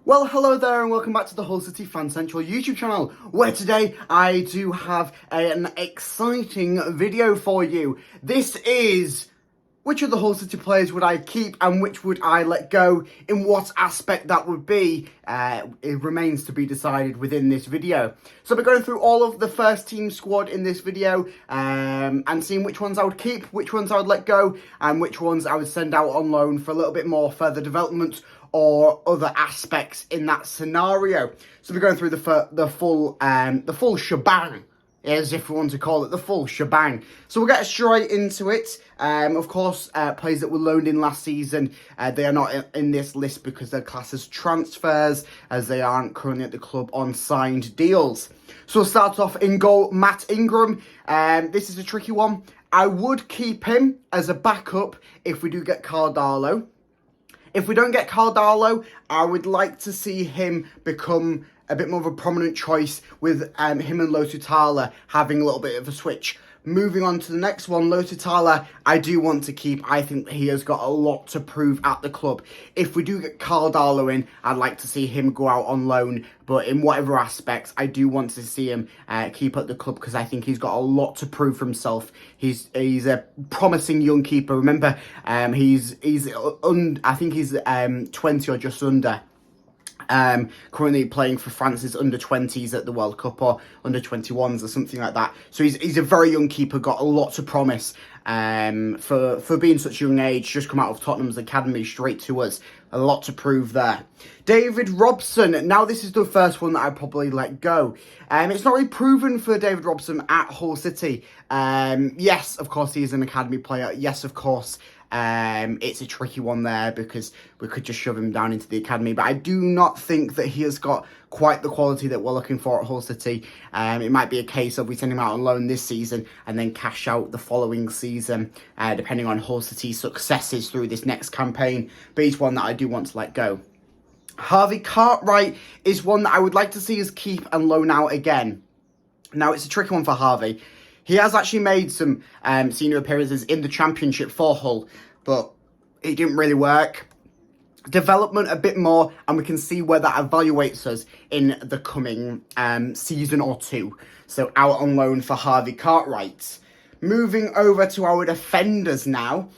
Well, hello there and welcome back to the Hull City Fan Central YouTube channel, where today I do have an exciting video for you. This is which of the Hull City players would I keep and which would I let go, in what aspect that would be. It remains to be decided within this video. So we're going through all of the first team squad in this video and seeing which ones I would keep, which ones I would let go, and which ones I would send out on loan for a little bit more further development or other aspects in that scenario. So we're going through the full shebang, as if we want to call it, the full shebang. So we'll get straight into it. Of course, players that were loaned in last season, they are not in this list because they're classed as transfers, as they aren't currently at the club on signed deals. So we'll start off in goal, Matt Ingram. This is a tricky one. I would keep him as a backup if we do get Cardalo. If we don't get Cardalo, I would like to see him become a bit more of a prominent choice with him and Lotutala having a little bit of a switch. Moving on to the next one, Lotutala, I do want to keep. I think he has got a lot to prove at the club. If we do get Cardalo in, I'd like to see him go out on loan. But in whatever aspects, I do want to see him keep at the club because I think he's got a lot to prove for himself. He's a promising young keeper. Remember, I think he's 20 or just under. Currently playing for France's under-20s at the World Cup, or under-21s or something like that. So he's a very young keeper, got a lot to promise for being such a young age, just come out of Tottenham's academy straight to us. A lot to prove there. David Robson. Now this is the first one that I'd probably let go. It's not really proven for David Robson at Hull City. Yes, of course, he is an academy player. Yes, of course, it's a tricky one there because we could just shove him down into the academy. But I do not think that he has got quite the quality that we're looking for at Hull City. It might be a case of we send him out on loan this season and then cash out the following season, depending on Hull City's successes through this next campaign. But he's one that I do want to let go. Harvey Cartwright is one that I would like to see us keep and loan out again. Now, it's a tricky one for Harvey. He has actually made some senior appearances in the Championship for Hull, but it didn't really work. Development a bit more, and we can see where that evaluates us in the coming season or two. So out on loan for Harvey Cartwright. Moving over to our defenders now,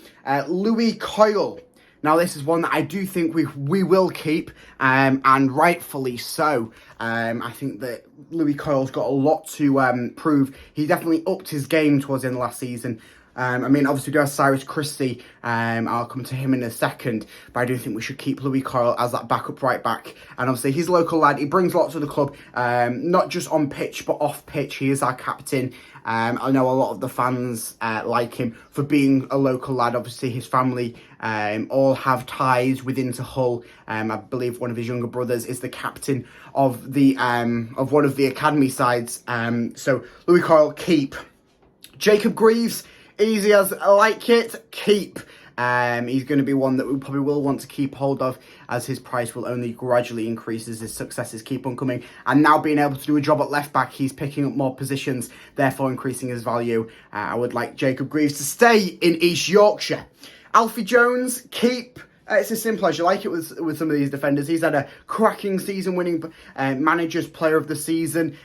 Louis Coyle. Now, this is one that I do think we will keep, and rightfully so. I think that Louis Coyle's got a lot to prove. He definitely upped his game towards the end of last season. Obviously, we do have Cyrus Christie. I'll come to him in a second. But I do think we should keep Louis Coyle as that backup right back. And obviously, he's a local lad. He brings lots to the club, not just on pitch, but off pitch. He is our captain. I know a lot of the fans like him for being a local lad. Obviously, his family all have ties within to Hull. I believe one of his younger brothers is the captain of the of one of the academy sides. So Louis Coyle, keep. Jacob Greaves, easy as I like it, keep. He's going to be one that we probably will want to keep hold of, as his price will only gradually increase as his successes keep on coming. And now being able to do a job at left back, he's picking up more positions, therefore increasing his value. I would like Jacob Greaves to stay in East Yorkshire. Alfie Jones, keep. It's as simple as you like it with some of these defenders. He's had a cracking season-winning manager's player of the season.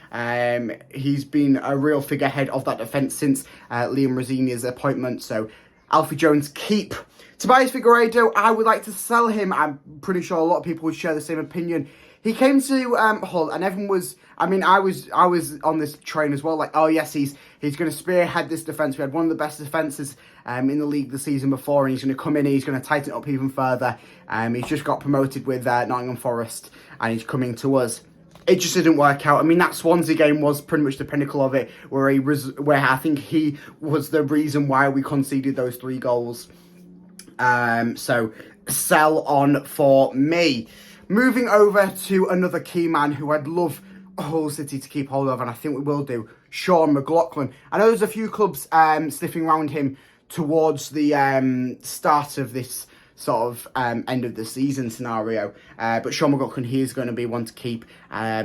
He's been a real figurehead of that defence since Liam Rosenior's appointment. So Alfie Jones, keep. Tobias Figueiredo, I would like to sell him. I'm pretty sure a lot of people would share the same opinion. He came to Hull, and everyone was. I was on this train as well. Like, oh yes, he's going to spearhead this defence. We had one of the best defences in the league the season before, and he's going to come in. And he's going to tighten it up even further. He's just got promoted with Nottingham Forest, and he's coming to us. It just didn't work out. That Swansea game was pretty much the pinnacle of it, where I think he was the reason why we conceded those 3 goals. So sell on for me. Moving over to another key man who I'd love Hull City to keep hold of, and I think we will do, Sean McLaughlin. I know there's a few clubs sniffing around him towards the start of this sort of end of the season scenario. But Sean McLaughlin, he is going to be one to keep.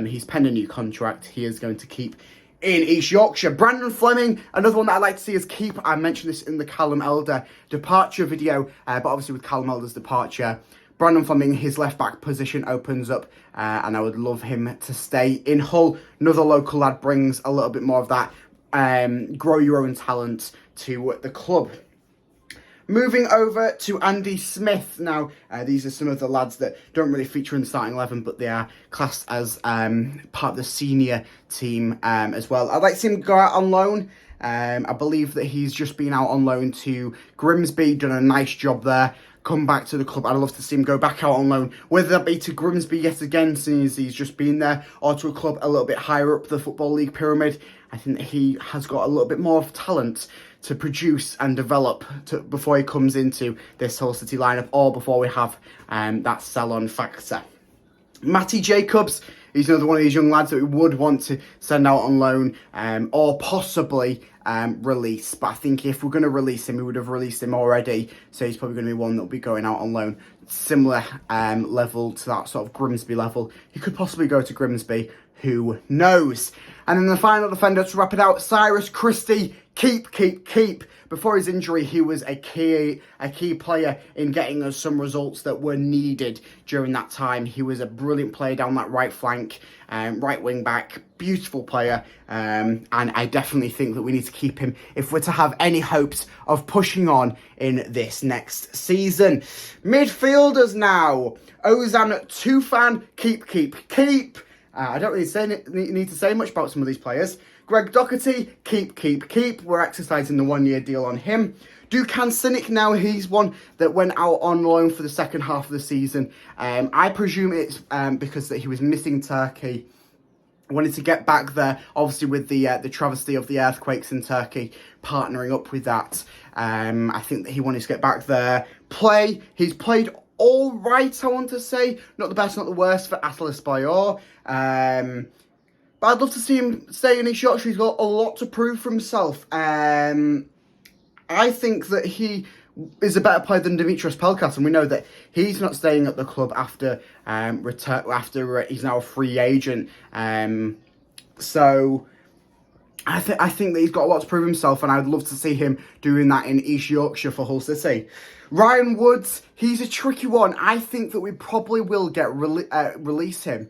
He's penned a new contract. He is going to keep in East Yorkshire. Brandon Fleming, another one that I'd like to see us keep. I mentioned this in the Callum Elder departure video, but obviously with Callum Elder's departure, Brandon Fleming, his left-back position opens up, and I would love him to stay in Hull. Another local lad brings a little bit more of that grow your own talent to the club. Moving over to Andy Smith. Now, these are some of the lads that don't really feature in the starting 11, but they are classed as part of the senior team as well. I'd like to see him go out on loan. I believe that he's just been out on loan to Grimsby, done a nice job there. Come back to the club. I'd love to see him go back out on loan, whether that be to Grimsby yet again, since he's just been there, or to a club a little bit higher up the Football League pyramid. I think that he has got a little bit more of talent to produce and develop before he comes into this Hull City lineup, or before we have that sell-on factor. Matty Jacobs, he's another one of these young lads that we would want to send out on loan, or possibly release. But I think if we're going to release him, we would have released him already. So he's probably going to be one that will be going out on loan. Similar level to that sort of Grimsby level. He could possibly go to Grimsby. Who knows? And then the final defender to wrap it out, Cyrus Christie. Keep. Before his injury, he was a key player in getting us some results that were needed during that time. He was a brilliant player down that right flank, right wing back, beautiful player. And I definitely think that we need to keep him if we're to have any hopes of pushing on in this next season. Midfielders now. Ozan Tufan, keep. I don't really need to say much about some of these players. Greg Doherty, keep. We're exercising the 1-year deal on him. Dukan Sinek now, he's one that went out on loan for the second half of the season. I presume it's because that he was missing Turkey. Wanted to get back there, obviously with the travesty of the earthquakes in Turkey, partnering up with that. I think that he wanted to get back there. He's played all right, I want to say. Not the best, not the worst for Atalıspor. But I'd love to see him stay in his Yorkshire. He's got a lot to prove for himself. I think that he is a better player than Dimitris Pelkas, and we know that he's not staying at the club after he's now a free agent. So I think that he's got a lot to prove himself, and I'd love to see him doing that in East Yorkshire for Hull City. Ryan Woods, he's a tricky one. I think that we probably will release him.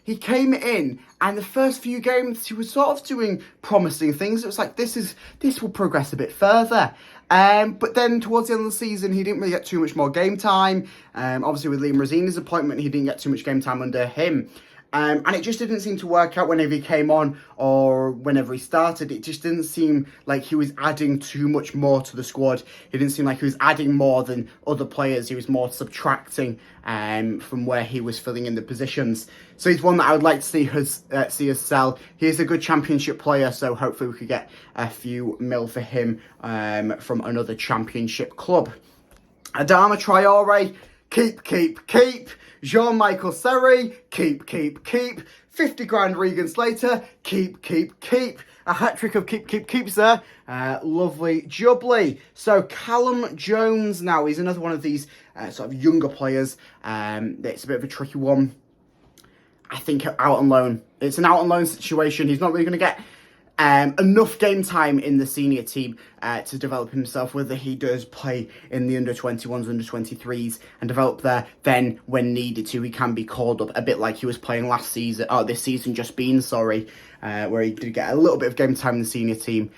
He came in, and the first few games he was sort of doing promising things. It was like, this will progress a bit further. But then towards the end of the season, he didn't really get too much more game time. Obviously with Liam Rosina's appointment, he didn't get too much game time under him. And it just didn't seem to work out whenever he came on or whenever he started. It just didn't seem like he was adding too much more to the squad. It didn't seem like he was adding more than other players. He was more subtracting from where he was filling in the positions. So he's one that I would like to see us sell. He is a good championship player, so hopefully we could get a few mil for him from another championship club. Adama Traore, keep. Jean-Michael Seri, keep. 50 grand Regan Slater, keep. A hat-trick of keeps there. Lovely jubbly. So Callum Jones now, he's another one of these sort of younger players. It's a bit of a tricky one. I think out on loan. It's an out on loan situation. He's not really going to get enough game time in the senior team to develop himself, whether he does play in the under-21s, under-23s and develop there. Then when needed to, he can be called up, a bit like he was playing this season just been, where he did get a little bit of game time in the senior team.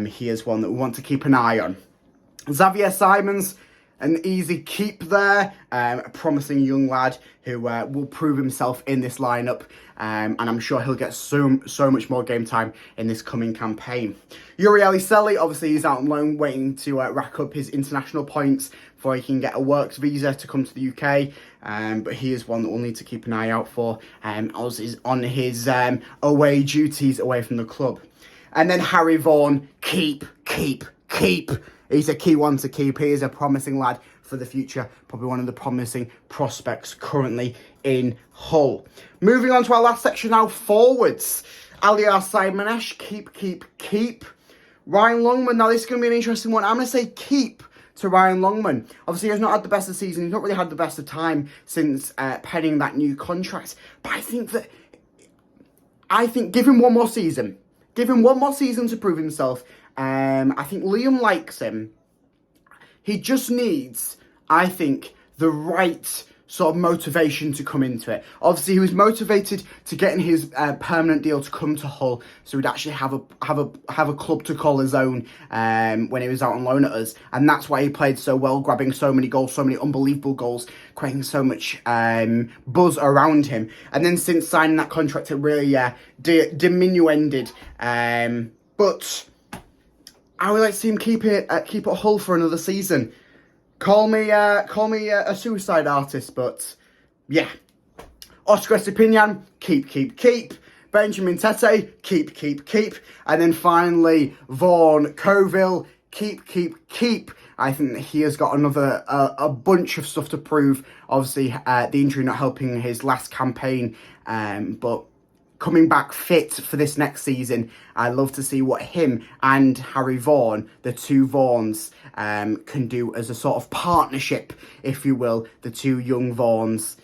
He is one that we want to keep an eye on. Xavier Simons, an easy keep there, a promising young lad who will prove himself in this lineup, and I'm sure he'll get so much more game time in this coming campaign. Yuri Eliseli, obviously he's out on loan waiting to rack up his international points before he can get a works visa to come to the UK, but he is one that we'll need to keep an eye out for as is on his away duties away from the club. And then Harry Vaughan, keep. He's a key one to keep. He is a promising lad for the future. Probably one of the promising prospects currently in Hull. Moving on to our last section now, forwards. Aliar Simonesh, keep. Ryan Longman, now this is going to be an interesting one. I'm going to say keep to Ryan Longman. Obviously, he has not had the best of the season. He's not really had the best of time since penning that new contract. But I think give him one more season. Give him one more season to prove himself. I think Liam likes him. He just needs, I think, the right sort of motivation to come into it. Obviously, he was motivated to getting his permanent deal to come to Hull, so he'd actually have a club to call his own when he was out on loan at us, and that's why he played so well, grabbing so many goals, so many unbelievable goals, creating so much buzz around him. And then since signing that contract, it really diminuended. But I would like to see him keep it at Hull for another season. Call me a suicide artist, but yeah. Oscar Estepinian, keep. Benjamin Tete, keep. And then finally, Vaughan Coville, keep. I think that he has got another a bunch of stuff to prove. Obviously, the injury not helping his last campaign, but coming back fit for this next season. I love to see what him and Harry Vaughan, the two Vaughans, can do as a sort of partnership, if you will, the two young Vaughans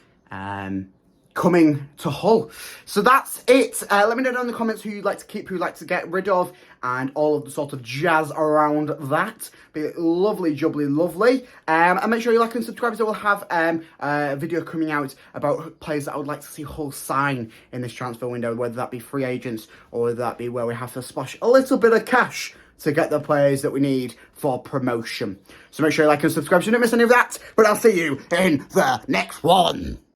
coming to Hull. So that's it. Let me know down in the comments who you'd like to keep, who you'd like to get rid of, and all of the sort of jazz around that. Be lovely, jubbly, lovely. And make sure you like and subscribe, so we'll have a video coming out about players that I would like to see Hull sign in this transfer window, whether that be free agents or whether that be where we have to splash a little bit of cash to get the players that we need for promotion. So make sure you like and subscribe so you don't miss any of that. But I'll see you in the next one.